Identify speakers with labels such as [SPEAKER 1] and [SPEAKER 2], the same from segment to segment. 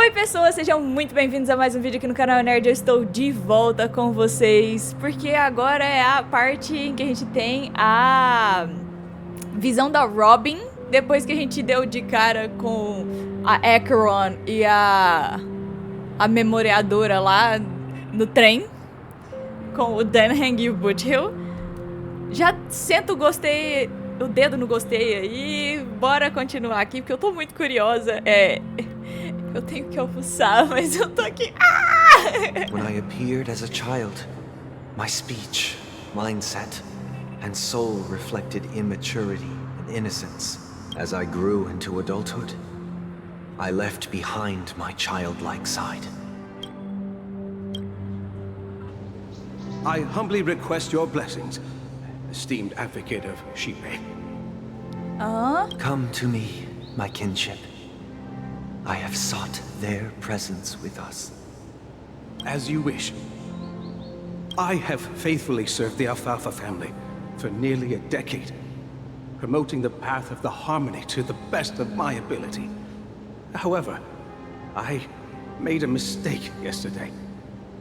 [SPEAKER 1] Oi pessoas, sejam muito bem-vindos a mais um vídeo aqui no canal Nerd. Eu estou de volta com vocês, porque agora é a parte em que a gente tem a visão da Robin, depois que a gente deu de cara com a Acheron e a memoriadora lá no trem, com o Denham e o Buthill. Já sento o dedo no gostei aí, bora continuar aqui, porque eu tô muito curiosa. Eu tenho que almoçar, mas eu tô aqui.
[SPEAKER 2] When I appeared as a child, my speech, mindset, and soul reflected immaturity and innocence. As I grew into adulthood, I left behind my childlike side.
[SPEAKER 3] I humbly request your blessings, esteemed advocate of Shipe.
[SPEAKER 2] Come to me, my kinship. I have sought their presence with us.
[SPEAKER 3] As you wish. I have faithfully served the Alfalfa family for nearly a decade, promoting the path of the harmony to the best of my ability. However, I made a mistake yesterday.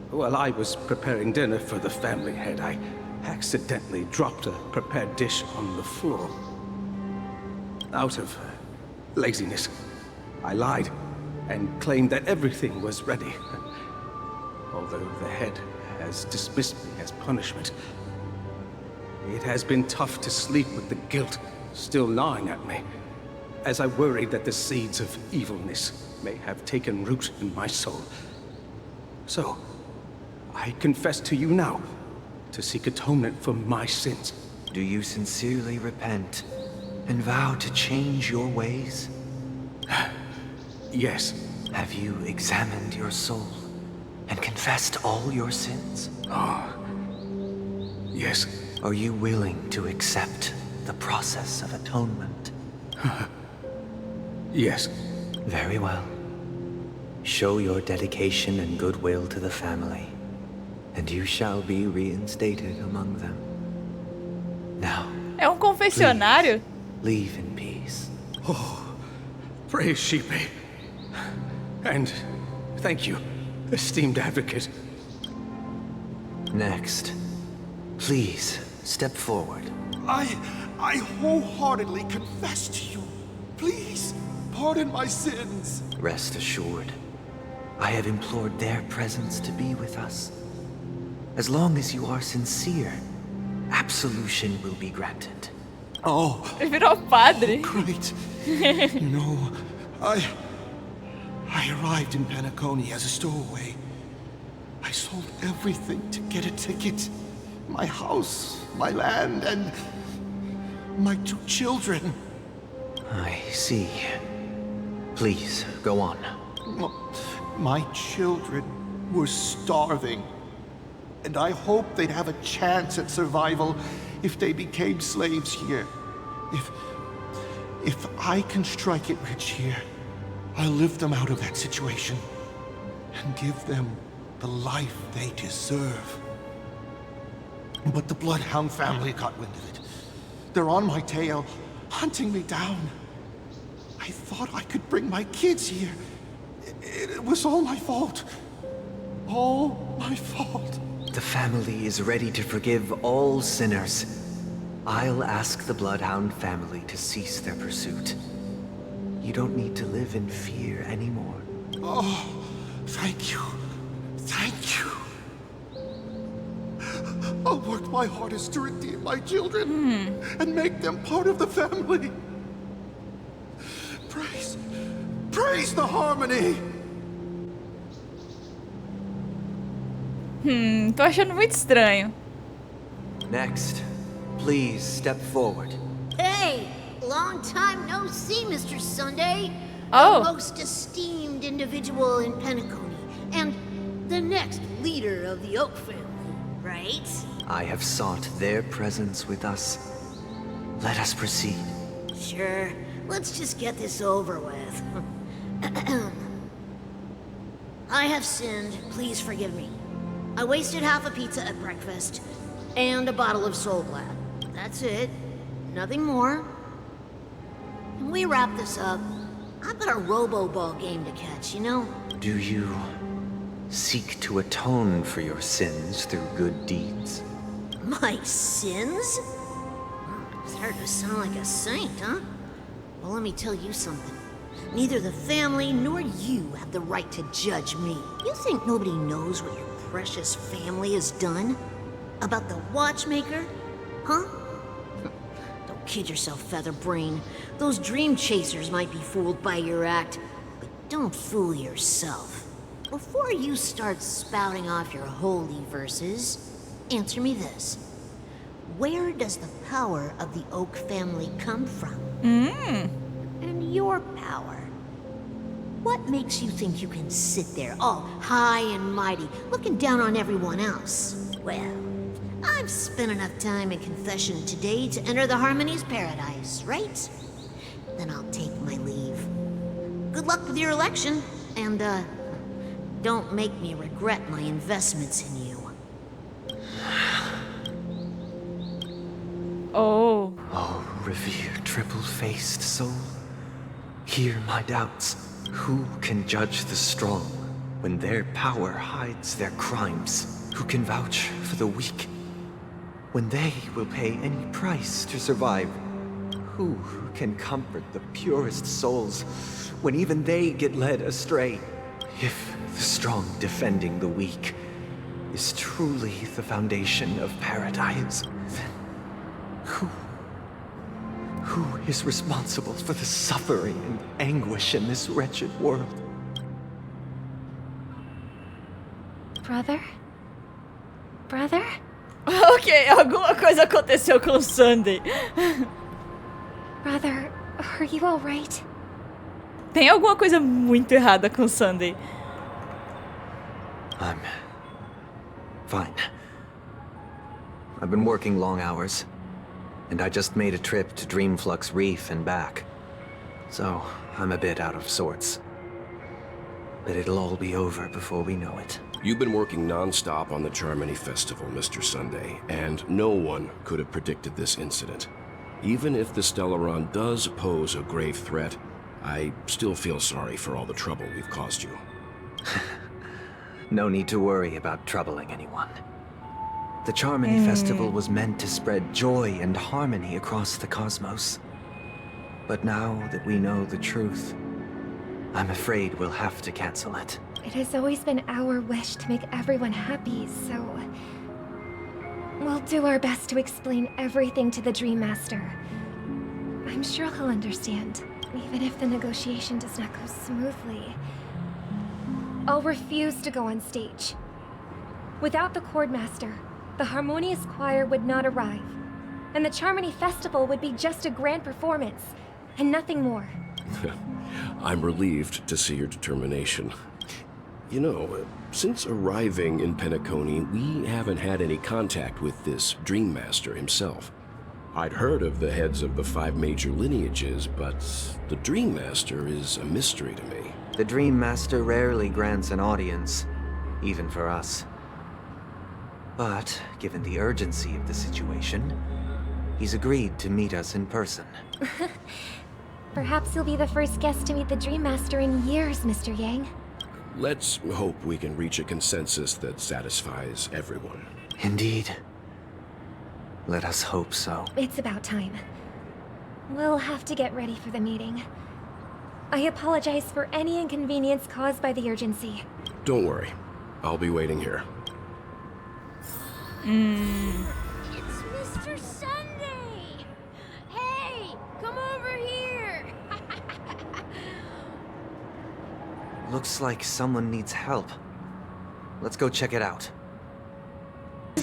[SPEAKER 3] While I was preparing dinner for the family head, I accidentally dropped a prepared dish on the floor. Out of laziness, I lied and claimed that everything was ready. Although the head has dismissed me as punishment, it has been tough to sleep with the guilt still gnawing at me, as I worried that the seeds of evilness may have taken root in my soul. So, I confess to you now, to seek atonement for my sins.
[SPEAKER 2] Do you sincerely repent and vow to change your ways?
[SPEAKER 3] Yes.
[SPEAKER 2] Have you examined your soul and confessed all your sins?
[SPEAKER 3] Yes.
[SPEAKER 2] Are you willing to accept the process of atonement?
[SPEAKER 3] Yes.
[SPEAKER 2] Very well. Show your dedication and goodwill to the family, and you shall be reinstated among them. Now,
[SPEAKER 1] É um confessionário?
[SPEAKER 2] leave in peace.
[SPEAKER 3] Praise Shipe. And thank you, esteemed advocate.
[SPEAKER 2] Next, please step forward.
[SPEAKER 4] I wholeheartedly confess to you. Please, pardon my sins.
[SPEAKER 2] Rest assured, I have implored their presence to be with us. As long as you are sincere, absolution will be granted.
[SPEAKER 4] Oh,
[SPEAKER 1] Ele virou padre.
[SPEAKER 4] great. I arrived in Penacony as a stowaway. I sold everything to get a ticket. My house, my land, and my 2 children.
[SPEAKER 2] I see. Please, go on.
[SPEAKER 4] My children were starving, and I hoped they'd have a chance at survival if they became slaves here. If I can strike it rich here, I'll lift them out of that situation and give them the life they deserve. But the Bloodhound family got wind of it. They're on my tail, hunting me down. I thought I could bring my kids here. It was all my fault. All my fault.
[SPEAKER 2] The family is ready to forgive all sinners. I'll ask the Bloodhound family to cease their pursuit. You don't need to live in fear anymore.
[SPEAKER 4] Oh, thank you. Thank you. I'll work my hardest to redeem my children and make them part of the family. Praise the harmony.
[SPEAKER 1] Tô achando muito estranho.
[SPEAKER 2] Next, please step forward.
[SPEAKER 5] Hey, long time no see, Mr. Sunday.
[SPEAKER 1] Oh.
[SPEAKER 5] The most esteemed individual in Penacony, and the next leader of the Oak family, right?
[SPEAKER 2] I have sought their presence with us. Let us proceed.
[SPEAKER 5] Sure, let's just get this over with. I have sinned, please forgive me. I wasted half a pizza at breakfast, and a bottle of Soul Glad. That's it. Nothing more. Can we wrap this up? I've got a robo-ball game to catch, you know?
[SPEAKER 2] Do you seek to atone for your sins through good deeds?
[SPEAKER 5] My sins? Starting to sound like a saint, huh? Well, let me tell you something. Neither the family nor you have the right to judge me. You think nobody knows what your precious family has done? About the watchmaker? Huh? Don't kid yourself, Featherbrain. Those dream chasers might be fooled by your act, but don't fool yourself. Before you start spouting off your holy verses, answer me this. Where does the power of the Oak family come from? And your power? What makes you think you can sit there all high and mighty, looking down on everyone else? Well, I've spent enough time in confession today to enter the Harmony's paradise, right? Then I'll take my leave. Good luck with your election, and, don't make me regret my investments in you.
[SPEAKER 1] Oh.
[SPEAKER 2] Oh, revered triple-faced soul, hear my doubts. Who can judge the strong when their power hides their crimes? Who can vouch for the weak when they will pay any price to survive? Who can comfort the purest souls when even they get led astray? If the strong defending the weak is truly the foundation of paradise, then who is responsible for the suffering and anguish in this wretched world?
[SPEAKER 6] Brother? Brother?
[SPEAKER 1] Ok, alguma coisa aconteceu com o Sunday.
[SPEAKER 6] Brother, are you alright?
[SPEAKER 1] Tem alguma coisa muito errada com o Sunday.
[SPEAKER 2] I'm fine. I've been working long hours, and I just made a trip to Dreamflux Reef and back. So, I'm a bit out of sorts. But it'll all be over before we know it.
[SPEAKER 7] You've been working non-stop on the Charmony Festival, Mr. Sunday, and no one could have predicted this incident. Even if the Stellaron does pose a grave threat, I still feel sorry for all the trouble we've caused you.
[SPEAKER 2] No need to worry about troubling anyone. The Charmony Festival was meant to spread joy and harmony across the cosmos. But now that we know the truth, I'm afraid we'll have to cancel it.
[SPEAKER 6] It has always been our wish to make everyone happy, so... we'll do our best to explain everything to the Dream Master. I'm sure he'll understand, even if the negotiation does not go smoothly. I'll refuse to go on stage. Without the Chord Master, the Harmonious Choir would not arrive, and the Charmony Festival would be just a grand performance, and nothing more.
[SPEAKER 7] I'm relieved to see your determination. You know, since arriving in Penacony, we haven't had any contact with this Dream Master himself. I'd heard of the heads of the 5 major lineages, but the Dream Master is a mystery to me.
[SPEAKER 2] The Dream Master rarely grants an audience, even for us. But, given the urgency of the situation, he's agreed to meet us in person.
[SPEAKER 6] Perhaps you'll be the first guest to meet the Dream Master in years, Mr. Yang.
[SPEAKER 7] Let's hope we can reach a consensus that satisfies everyone.
[SPEAKER 2] Indeed. Let us hope so.
[SPEAKER 6] It's about time. We'll have to get ready for the meeting. I apologize for any inconvenience caused by the urgency.
[SPEAKER 7] Don't worry. I'll be waiting here.
[SPEAKER 8] It's Mr. Sunday! Hey, come over here!
[SPEAKER 2] Looks like someone needs help. Let's go check it out.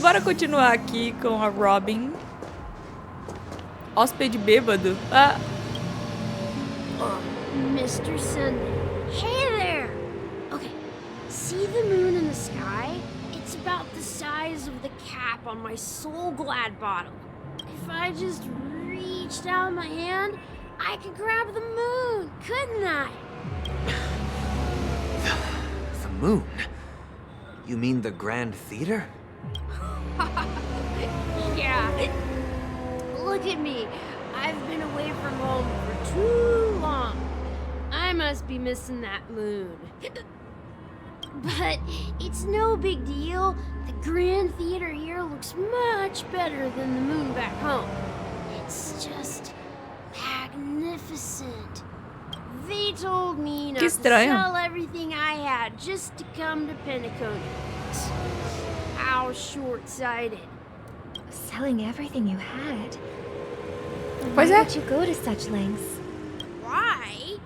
[SPEAKER 1] Bora continuar aqui com a Robin. Hóspede bêbado. Ah.
[SPEAKER 8] Mr. Sunday. Hey there! Okay, see the moon in the sky? It's about the size of the cap on my Soul Glad bottle. If I just reached out my hand, I could grab the moon, couldn't I?
[SPEAKER 2] The moon? You mean the Grand Theater?
[SPEAKER 8] Yeah. Look at me. I've been away from home for too long. I'm must be missing that moon. But it's no big deal. The Grand Theater here looks much better than the moon back home. It's just magnificent. They told me not to sell everything I had just to come to Penacony. How short-sighted.
[SPEAKER 6] Selling everything you had?
[SPEAKER 1] Pois
[SPEAKER 6] Why
[SPEAKER 1] é.
[SPEAKER 6] would you go to such lengths?
[SPEAKER 8] Why?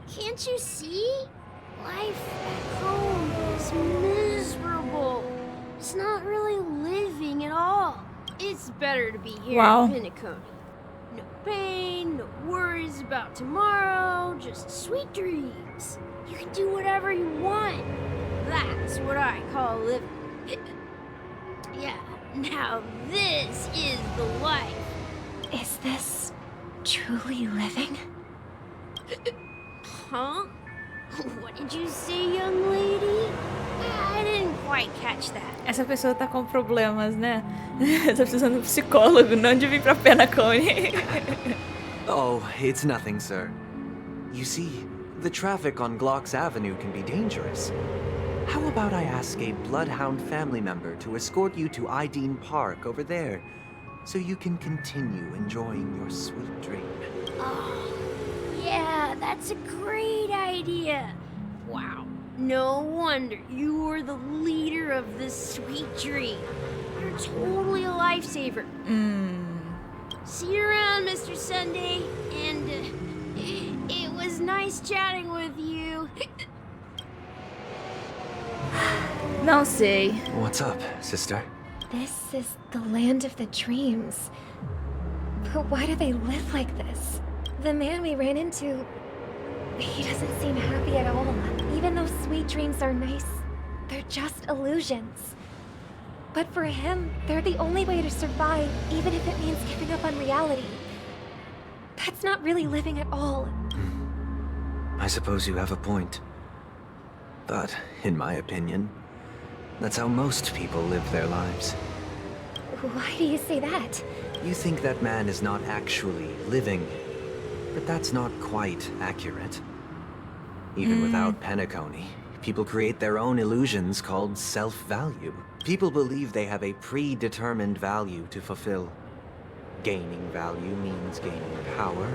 [SPEAKER 8] Can't you see? Life back home is miserable. It's not really living at all. It's better to be here in Penacony. No pain, no worries about tomorrow, just sweet dreams. You can do whatever you want. That's what I call living. Yeah, now this is the life.
[SPEAKER 6] Is this truly living?
[SPEAKER 8] Huh? What did you say, young lady? I didn't quite catch that.
[SPEAKER 1] Essa pessoa tá com problemas, né? Tá precisando de um psicólogo, não de vir pra Penacony.
[SPEAKER 2] Oh, it's nothing, sir. You see, the traffic on Glock's Avenue can be dangerous. How about I ask a Bloodhound family member to escort you to Ideen Park over there, so you can continue enjoying your sweet dream?
[SPEAKER 8] Oh, yeah, that's a great idea. Wow, no wonder you were the leader of this sweet dream. You're totally a lifesaver. See you around, Mr. Sunday, and it was nice chatting with you.
[SPEAKER 1] Não sei.
[SPEAKER 2] What's up, sister?
[SPEAKER 6] This is the land of the dreams. But why do they live like this? The man we ran into, he doesn't seem happy at all. Even though sweet dreams are nice, they're just illusions. But for him, they're the only way to survive, even if it means giving up on reality. That's not really living at all.
[SPEAKER 2] I suppose you have a point. But, in my opinion, that's how most people live their lives.
[SPEAKER 6] Why do you say that?
[SPEAKER 2] You think that man is not actually living, but that's not quite accurate. Even without Penacony, people create their own illusions called self-value. People believe they have a predetermined value to fulfill. Gaining value means gaining power,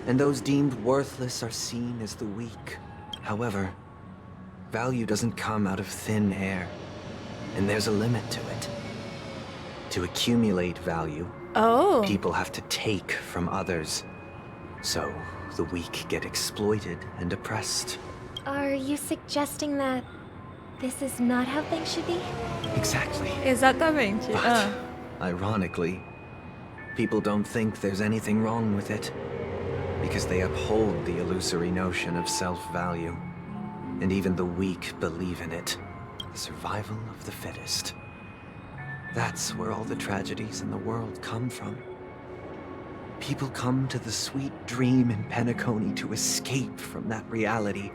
[SPEAKER 2] and those deemed worthless are seen as the weak. However, value doesn't come out of thin air, and there's a limit to it. To accumulate value, people have to take from others. So, the weak get exploited and oppressed.
[SPEAKER 6] Are you suggesting that this is not how things should be?
[SPEAKER 2] Exactly.
[SPEAKER 1] Exatamente.
[SPEAKER 2] But, ironically, people don't think there's anything wrong with it, because they uphold the illusory notion of self-value. And even the weak believe in it. The survival of the fittest. That's where all the tragedies in the world come from. People come to the sweet dream in Penacony to escape from that reality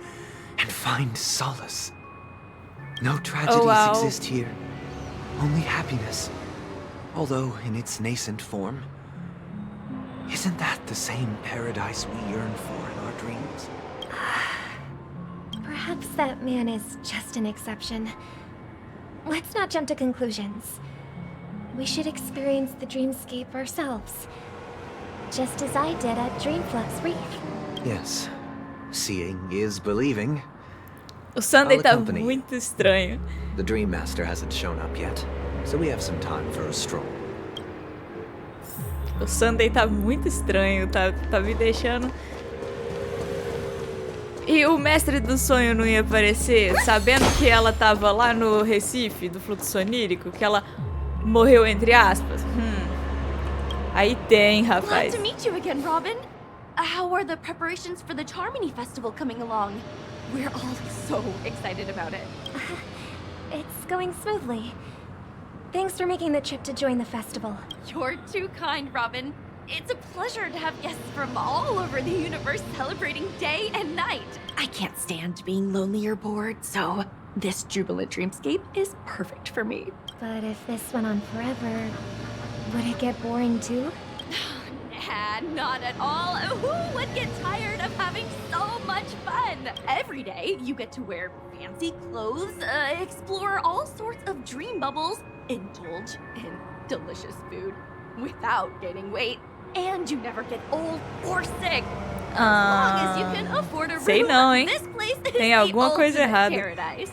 [SPEAKER 2] and find solace. No tragedies exist here, only happiness. Although in its nascent form. Isn't that the same paradise we yearn for in our dreams?
[SPEAKER 6] Perhaps that man is just an exception. Let's not jump to conclusions. We should experience the dreamscape ourselves. Just as I did at Dreamflux Reef.
[SPEAKER 2] Yes. Seeing is believing.
[SPEAKER 1] O Sunday
[SPEAKER 2] I'll
[SPEAKER 1] tá
[SPEAKER 2] accompany.
[SPEAKER 1] muito estranho.
[SPEAKER 2] The Dream Master hasn't shown up yet, so we have some time for a stroll.
[SPEAKER 1] O Sunday tá muito estranho, tá me deixando... E o mestre do sonho não ia aparecer, sabendo que ela tava lá no Recife do fluxo onírico, que ela morreu entre aspas. Aí tem,
[SPEAKER 9] Glad
[SPEAKER 1] rapaz.
[SPEAKER 9] to meet you again, Robin. How are the preparations for the Charmony Festival coming along? We're all so excited about it.
[SPEAKER 6] It's going smoothly. Thanks for making the trip to join the festival.
[SPEAKER 9] You're too kind, Robin. It's a pleasure to have guests from all over the universe celebrating day and night. I can't stand being lonely or bored, so this jubilant dreamscape is perfect for me.
[SPEAKER 6] But if this went on forever, would it get boring too?
[SPEAKER 9] Nah, not at all. Who would get tired of having so much fun? Every day, you get to wear fancy clothes, explore all sorts of dream bubbles, indulge in delicious food without gaining weight, and you never get old or sick. As long as you can afford a
[SPEAKER 1] Sei
[SPEAKER 9] room,
[SPEAKER 1] não, hein?
[SPEAKER 9] this place is
[SPEAKER 1] Tem
[SPEAKER 9] the
[SPEAKER 1] alguma coisa
[SPEAKER 9] ultimate
[SPEAKER 1] errada.
[SPEAKER 9] paradise.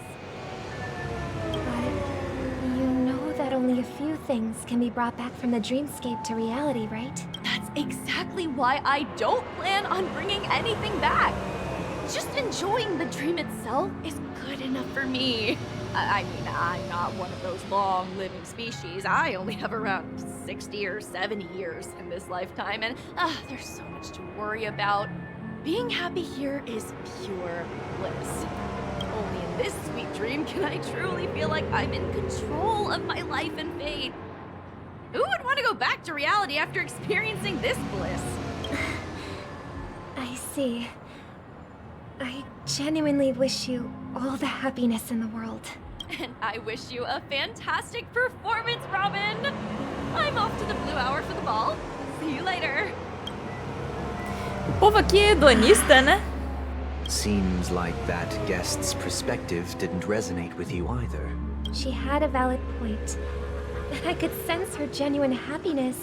[SPEAKER 6] But you know that only a few things can be brought back from the dreamscape to reality, right?
[SPEAKER 9] That's exactly why I don't plan on bringing anything back. Just enjoying the dream itself is good enough for me. I mean, I'm not one of those long-living species. I only have around 60 or 70 years in this lifetime, and there's so much to worry about. Being happy here is pure bliss. Only in this sweet dream can I truly feel like I'm in control of my life and fate. Who would want to go back to reality after experiencing this bliss?
[SPEAKER 6] I see. I genuinely wish you all the happiness in the world.
[SPEAKER 9] And I wish you a fantastic performance, Robin! I'm off to the Blue Hour for the ball. See you later.
[SPEAKER 1] O povo aqui é hedonista, né?
[SPEAKER 2] Seems like that guest's perspective didn't resonate with you either.
[SPEAKER 6] She had a valid point. I could sense her genuine happiness.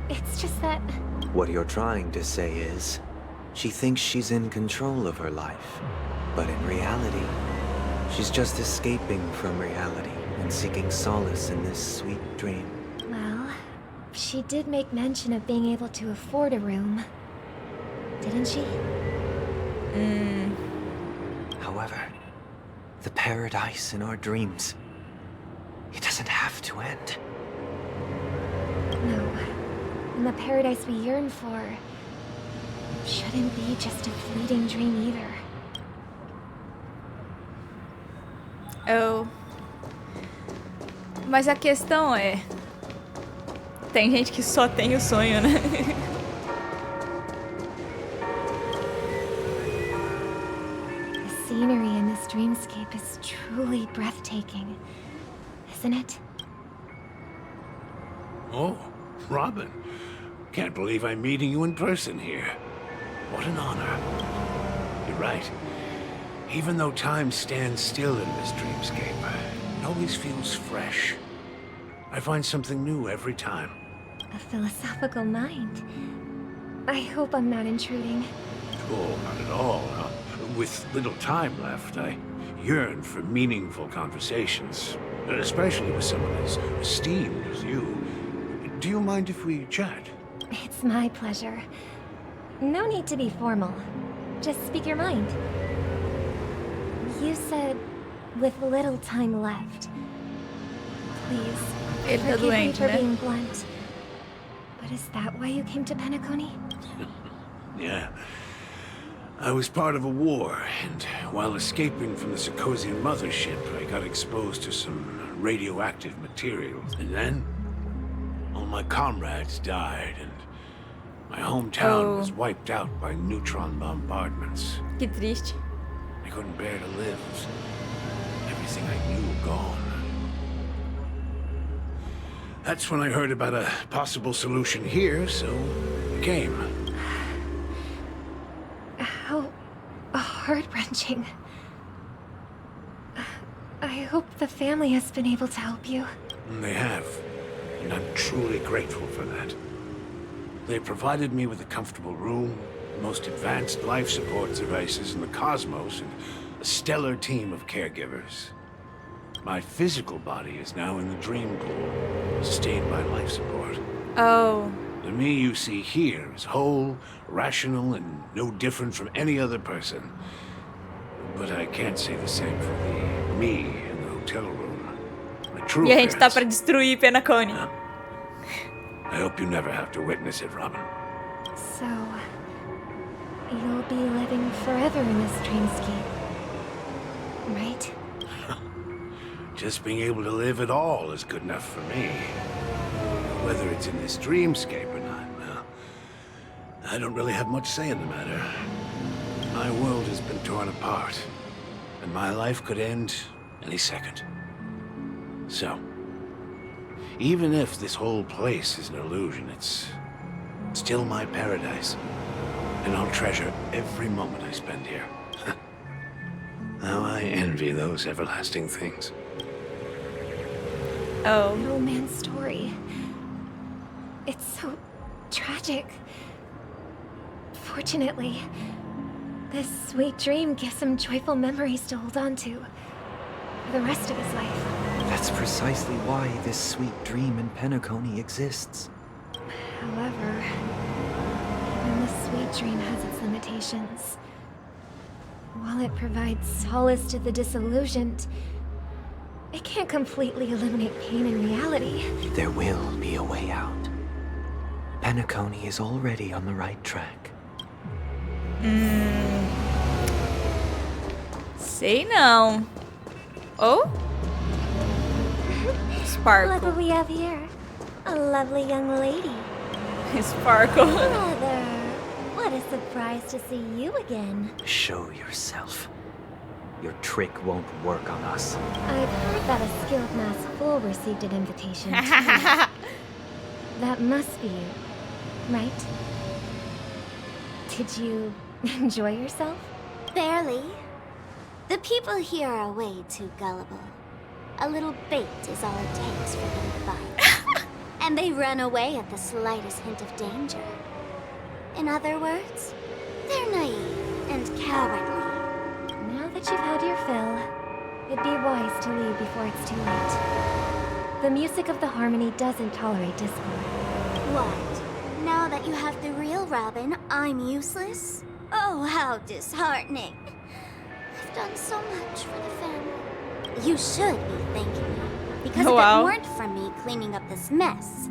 [SPEAKER 6] It's just that...
[SPEAKER 2] What you're trying to say is, she thinks she's in control of her life. But in reality, she's just escaping from reality and seeking solace in this sweet dream.
[SPEAKER 6] Well, she did make mention of being able to afford a room. Didn't she?
[SPEAKER 2] However, the paradise in our dreams, it doesn't have to end.
[SPEAKER 6] No. And the paradise we yearn for shouldn't be just a fleeting dream either.
[SPEAKER 1] Mas a questão é... Tem gente que só tem o sonho, né?
[SPEAKER 6] The scenery in this dreamscape is truly breathtaking, isn't it?
[SPEAKER 3] Oh, Robin. Can't believe I'm meeting you in person here. What an honor. You're right. Even though time stands still in this dreamscape, it always feels fresh. I find something new every time.
[SPEAKER 6] A philosophical mind. I hope I'm not intruding.
[SPEAKER 3] Oh, not at all. With little time left, I yearn for meaningful conversations, especially with someone as esteemed as you. Do you mind if we chat?
[SPEAKER 6] It's my pleasure. No need to be formal. Just speak your mind. You said, with little time left. Please,
[SPEAKER 1] Ele tá
[SPEAKER 6] forgive me
[SPEAKER 1] doente,
[SPEAKER 6] for
[SPEAKER 1] né?
[SPEAKER 6] being blunt. But is that why you came to Penacony?
[SPEAKER 3] Yeah. I was part of a war, and while escaping from the Sarkozian mothership, I got exposed to some radioactive materials. And then, all my comrades died, and my hometown was wiped out by neutron bombardments.
[SPEAKER 1] Que triste.
[SPEAKER 3] I couldn't bear to live. Everything I knew gone. That's when I heard about a possible solution here, so I came.
[SPEAKER 6] How heart-wrenching. I hope the family has been able to help you.
[SPEAKER 3] They have, and I'm truly grateful for that. They provided me with a comfortable room, the most advanced life support devices in the cosmos, and a stellar team of caregivers. My physical body is now in the dream pool, sustained by life support.
[SPEAKER 1] Oh.
[SPEAKER 3] The me you see here is whole, rational, and no different from any other person. But I can't say the same for the me in the hotel room. My true
[SPEAKER 1] E a gente tá
[SPEAKER 3] parents.
[SPEAKER 1] pra destruir Penacony.
[SPEAKER 3] I hope you never have to witness it, Robin.
[SPEAKER 6] So, you'll be living forever in this dreamscape, right?
[SPEAKER 3] Just being able to live at all is good enough for me. Whether it's in this dreamscape or not, well, I don't really have much say in the matter. My world has been torn apart, and my life could end any second. So, even if this whole place is an illusion, it's Still my paradise. And I'll treasure every moment I spend here. How I envy those everlasting things.
[SPEAKER 1] Oh.
[SPEAKER 6] No man's story. It's so tragic. Fortunately, this sweet dream gives him joyful memories to hold on to for the rest of his life.
[SPEAKER 2] That's precisely why this sweet dream in Penacony exists.
[SPEAKER 6] However, even the sweet dream has its limitations. While it provides solace to the disillusioned, it can't completely eliminate pain in reality.
[SPEAKER 2] There will be a way out. Penacony is already on the right track.
[SPEAKER 1] Sei não. Oh? Sparkle.
[SPEAKER 6] Look what we have here. A lovely young lady.
[SPEAKER 1] Sparkle.
[SPEAKER 6] Mother, what a surprise to see you again.
[SPEAKER 2] Show yourself. Your trick won't work on us.
[SPEAKER 6] I've heard that a skilled masked fool received an invitation too. That must be you, right? Did you enjoy yourself?
[SPEAKER 10] Barely. The people here are way too gullible. A little bait is all it takes for them to bite. And they run away at the slightest hint of danger. In other words, they're naive and cowardly.
[SPEAKER 6] Now that you've had your fill, it'd be wise to leave before it's too late. The music of the harmony doesn't tolerate discord.
[SPEAKER 10] What? Now that you have the real Robin, I'm useless? Oh, how disheartening. I've done so much for the family. You should be thanking me. Because if it weren't for me cleaning up this mess,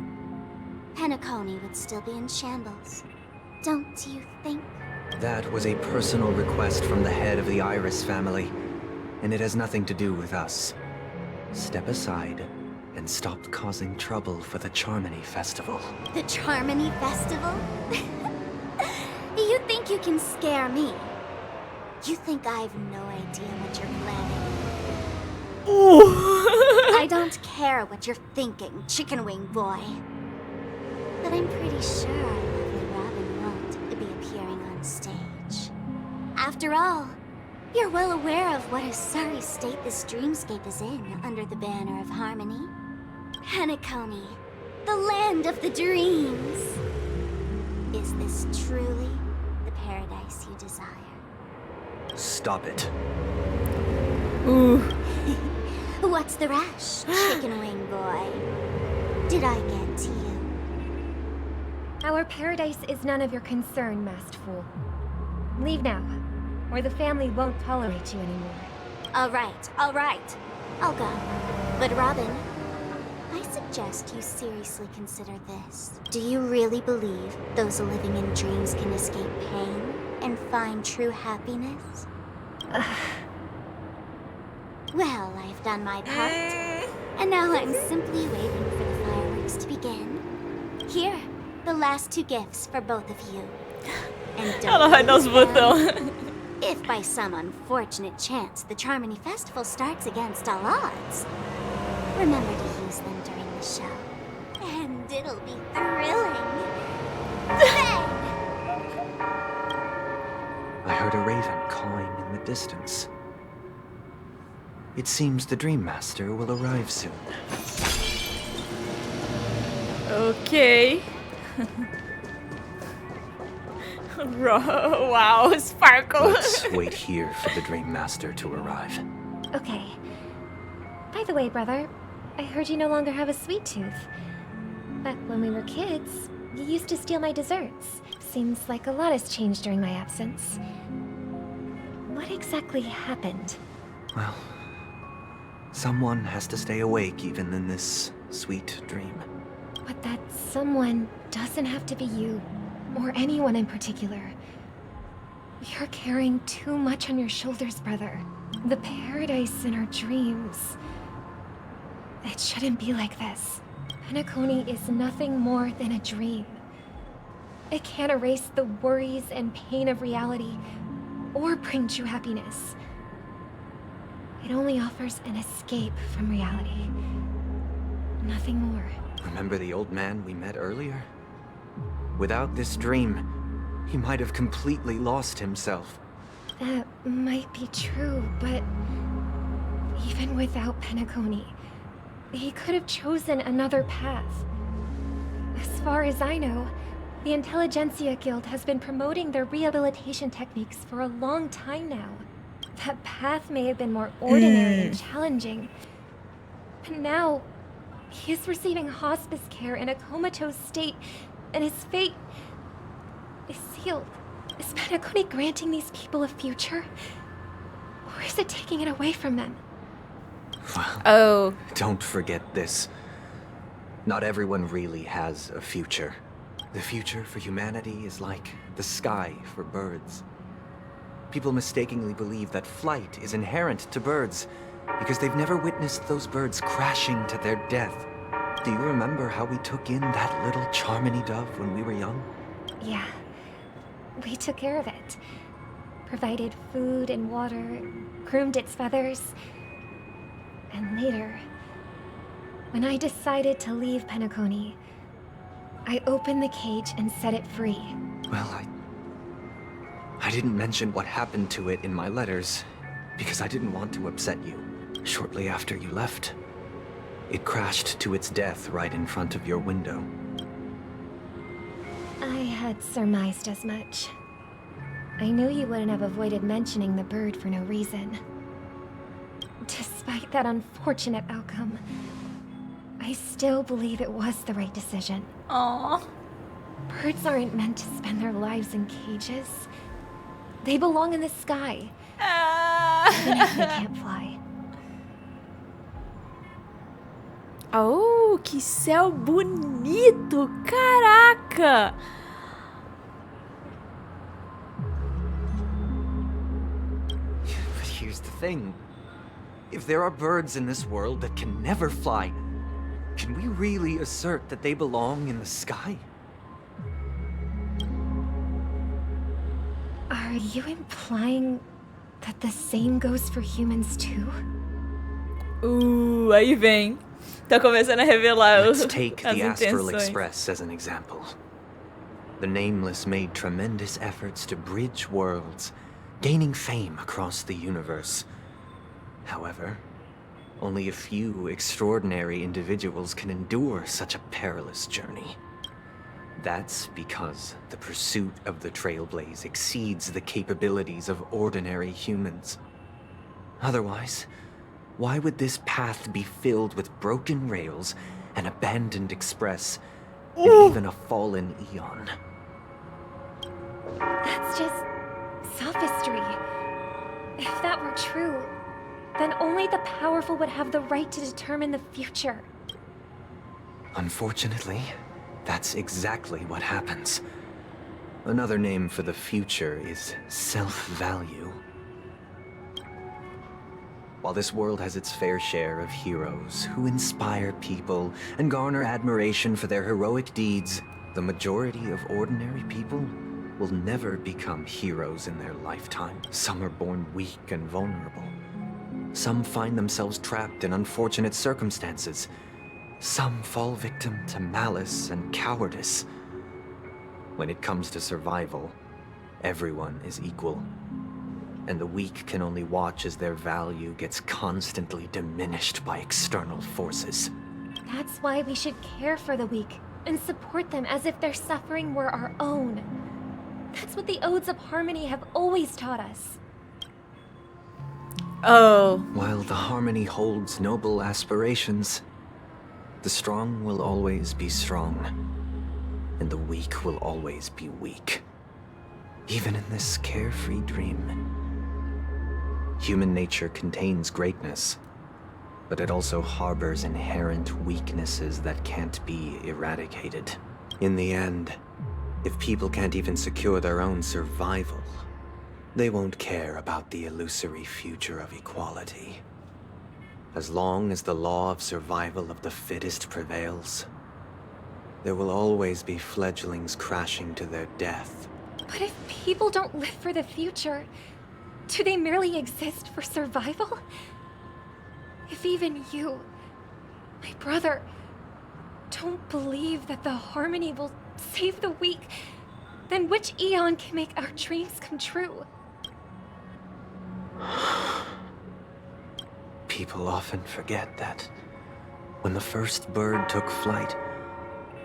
[SPEAKER 10] Penacony would still be in shambles. Don't you think?
[SPEAKER 2] That was a personal request from the head of the Iris family, and it has nothing to do with us. Step aside and stop causing trouble for the Charmony Festival.
[SPEAKER 10] The Charmony Festival? You think you can scare me? You think I have no idea what you're planning? I don't care what you're thinking, chicken wing boy. But I'm pretty sure our lovely Robin won't be appearing on stage. After all, you're well aware of what a sorry state this dreamscape is in under the banner of harmony. Penacony, the land of the dreams. Is this truly the paradise you desire?
[SPEAKER 2] Stop it.
[SPEAKER 1] Ooh.
[SPEAKER 10] What's the rush, chicken wing boy? Did I get to you?
[SPEAKER 6] Our paradise is none of your concern, masked fool. Leave now, or the family won't tolerate you anymore.
[SPEAKER 10] All right. I'll go. But Robin, I suggest you seriously consider this. Do you really believe those living in dreams can escape pain and find true happiness? Well, I've done my part, and now I'm simply waiting for the fireworks to begin. Here, the last two gifts for both of you. And don't if by some unfortunate chance the Charmony Festival starts against all odds, remember to use them during the show, and it'll be thrilling. Bang!
[SPEAKER 2] I heard a raven cawing in the distance. It seems the Dream Master will arrive soon.
[SPEAKER 1] Okay. Wow, Sparkle.
[SPEAKER 2] Let's wait here for the Dream Master to arrive.
[SPEAKER 6] Okay. By the way, brother, I heard you no longer have a sweet tooth. Back when we were kids, you used to steal my desserts. Seems like a lot has changed during my absence. What exactly happened?
[SPEAKER 2] Well, someone has to stay awake even in this sweet dream.
[SPEAKER 6] But that someone doesn't have to be you, or anyone in particular. You're carrying too much on your shoulders, brother. The paradise in our dreams. It shouldn't be like this. Penacony is nothing more than a dream. It can't erase the worries and pain of reality, or bring true happiness. It only offers an escape from reality. Nothing more.
[SPEAKER 2] Remember the old man we met earlier? Without this dream, he might have completely lost himself.
[SPEAKER 6] That might be true, but even without Penacony, he could have chosen another path. As far as I know, the Intelligentsia Guild has been promoting their rehabilitation techniques for a long time now. That path may have been more ordinary and challenging, but now he is receiving hospice care in a comatose state, and his fate is sealed. Is Penacony granting these people a future? Or is it taking it away from them?
[SPEAKER 2] Well, don't forget this. Not everyone really has a future. The future for humanity is like the sky for birds. People mistakenly believe that flight is inherent to birds because they've never witnessed those birds crashing to their death. Do you remember how we took in that little Charmony dove when we were young?
[SPEAKER 6] Yeah. We took care of it. Provided food and water, groomed its feathers. And later, when I decided to leave Penacony, I opened the cage and set it free.
[SPEAKER 2] Well, I didn't mention what happened to it in my letters because I didn't want to upset you. Shortly after you left, it crashed to its death right in front of your window.
[SPEAKER 6] I had surmised as much. I knew you wouldn't have avoided mentioning the bird for no reason. Despite that unfortunate outcome, I still believe it was the right decision.
[SPEAKER 1] Aww.
[SPEAKER 6] Birds aren't meant to spend their lives in cages. They belong in the sky, even if they can't fly.
[SPEAKER 1] Oh, que céu bonito! Caraca!
[SPEAKER 2] But here's the thing. If there are birds in this world that can never fly, can we really assert that they belong in the sky?
[SPEAKER 6] Are you implying that the same goes for humans too?
[SPEAKER 1] Aí vem. Tá começando a revelar
[SPEAKER 2] Let's take
[SPEAKER 1] as
[SPEAKER 2] the Astral
[SPEAKER 1] intenções.
[SPEAKER 2] Express as an example. The Nameless made tremendous efforts to bridge worlds, gaining fame across the universe. However, only a few extraordinary individuals can endure such a perilous journey. That's because the pursuit of the Trailblaze exceeds the capabilities of ordinary humans. Otherwise, why would this path be filled with broken rails, an abandoned express, and even a fallen eon?
[SPEAKER 6] That's just sophistry. If that were true, then only the powerful would have the right to determine the future.
[SPEAKER 2] Unfortunately, that's exactly what happens. Another name for the future is self-value. While this world has its fair share of heroes who inspire people and garner admiration for their heroic deeds, the majority of ordinary people will never become heroes in their lifetime. Some are born weak and vulnerable. Some find themselves trapped in unfortunate circumstances. Some fall victim to malice and cowardice. When it comes to survival, everyone is equal. And the weak can only watch as their value gets constantly diminished by external forces.
[SPEAKER 6] That's why we should care for the weak and support them as if their suffering were our own. That's what the Odes of Harmony have always taught us.
[SPEAKER 1] Oh.
[SPEAKER 2] While the Harmony holds noble aspirations, the strong will always be strong, and the weak will always be weak. Even in this carefree dream. Human nature contains greatness, but it also harbors inherent weaknesses that can't be eradicated. In the end, if people can't even secure their own survival, they won't care about the illusory future of equality. As long as the law of survival of the fittest prevails, there will always be fledglings crashing to their death.
[SPEAKER 6] But if people don't live for the future, do they merely exist for survival? If even you, my brother, don't believe that the Harmony will save the weak, then which eon can make our dreams come true?
[SPEAKER 2] People often forget that when the first bird took flight,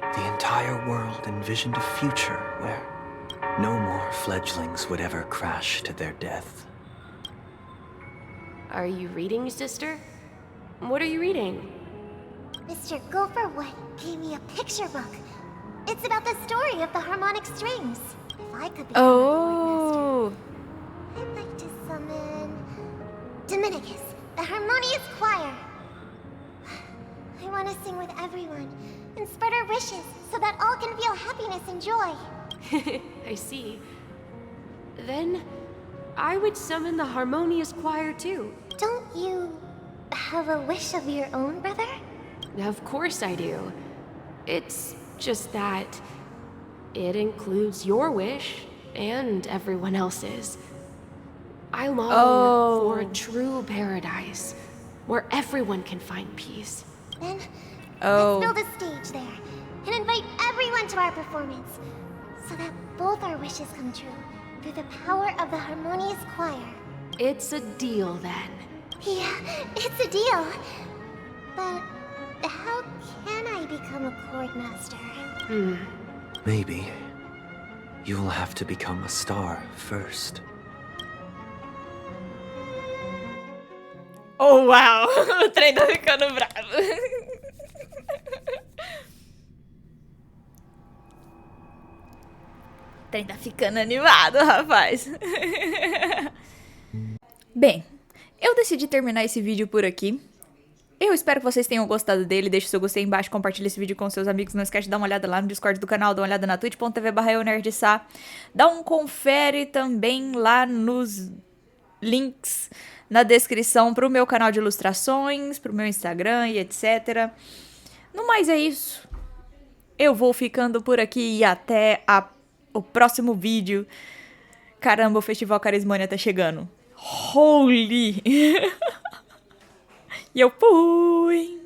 [SPEAKER 2] the entire world envisioned a future where no more fledglings would ever crash to their death.
[SPEAKER 11] Are you reading, sister? What are you reading?
[SPEAKER 10] Mr. Gopherwood gave me a picture book. It's about the story of the harmonic strings. If I could be
[SPEAKER 1] Oh.
[SPEAKER 10] I'd like to summon Dominicus, the harmonious choir. I want to sing with everyone and spread our wishes so that all can feel happiness and joy.
[SPEAKER 11] I see. Then I would summon the harmonious choir too.
[SPEAKER 10] Don't you have a wish of your own, brother?
[SPEAKER 11] Of course I do. It's just that it includes your wish and everyone else's. I long for a true paradise where everyone can find peace.
[SPEAKER 10] Then let's build a stage there and invite everyone to our performance so that both our wishes come true through the power of the harmonious choir.
[SPEAKER 11] It's a deal then.
[SPEAKER 10] Yeah, it's a deal. But how can I become a chord master?
[SPEAKER 2] Maybe you'll have to become a star first.
[SPEAKER 1] Oh, wow! O trem tá ficando bravo. O trem tá ficando animado, rapaz. Bem, eu decidi terminar esse vídeo por aqui. Eu espero que vocês tenham gostado dele. Deixe o seu gostei aí embaixo, compartilhe esse vídeo com seus amigos. Não esquece de dar uma olhada lá no Discord do canal, dá uma olhada na twitch.tv/eunerdcontato. Dá um confere também lá nos links na descrição pro meu canal de ilustrações, pro meu Instagram e etc. No mais é isso. Eu vou ficando por aqui e até o próximo vídeo. Caramba, o Festival Carismania tá chegando. Holy! E eu fui!